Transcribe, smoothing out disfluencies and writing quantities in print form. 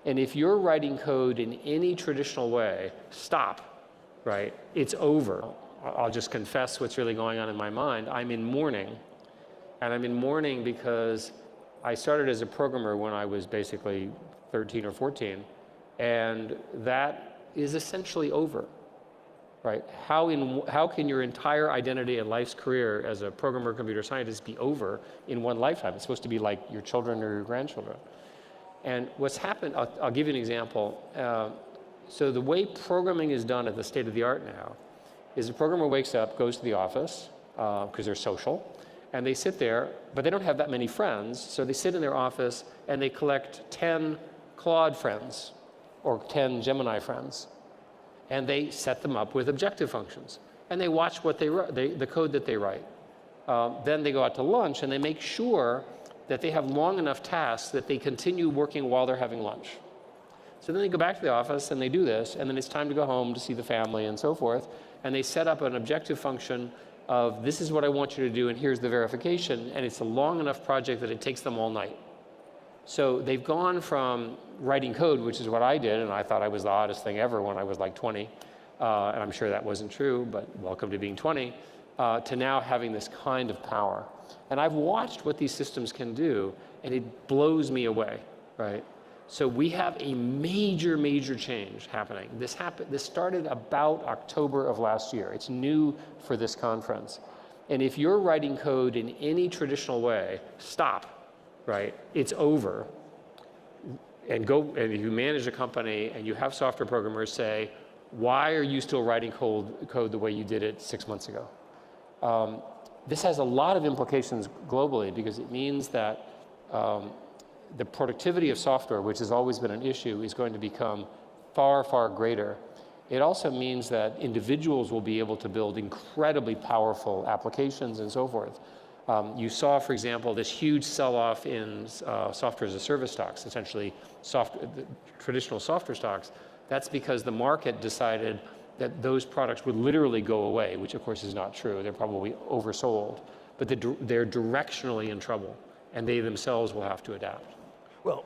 And if you're writing code in any traditional way, stop, right? It's over. I'll just confess what's really going on in my mind. I'm in mourning. And I'm in mourning because I started as a programmer when I was basically 13 or 14. And that is essentially over, right? How can your entire identity and life's career as a programmer, computer scientist be over in one lifetime? It's supposed to be like your children or your grandchildren. And what's happened, I'll give you an example. So the way programming is done at the state of the art now is a programmer wakes up, goes to the office, because they're social, and they sit there, but they don't have that many friends, so they sit in their office and they collect 10 Claude friends or 10 Gemini friends, and they set them up with objective functions, and they watch what they write, the code that they write. Then they go out to lunch and they make sure that they have long enough tasks that they continue working while they're having lunch. So then they go back to the office and they do this, and then it's time to go home to see the family and so forth, and they set up an objective function of this is what I want you to do and here's the verification, and it's a long enough project that it takes them all night. So they've gone from writing code, which is what I did, and I thought I was the oddest thing ever when I was like 20, and I'm sure that wasn't true, but welcome to being 20, to now having this kind of power. And I've watched what these systems can do, and it blows me away, right? So we have a major, major change happening. This started about October of last year. It's new for this conference. And if you're writing code in any traditional way, stop, right? It's over. And if you manage a company and you have software programmers say, why are you still writing code the way you did it 6 months ago? This has a lot of implications globally because it means that the productivity of software, which has always been an issue, is going to become far, far greater. It also means that individuals will be able to build incredibly powerful applications and so forth. You saw, for example, this huge sell-off in software as a service stocks, essentially traditional software stocks. That's because the market decided that those products would literally go away, which of course is not true. They're probably oversold, but they're directionally in trouble, and they themselves will have to adapt. Well,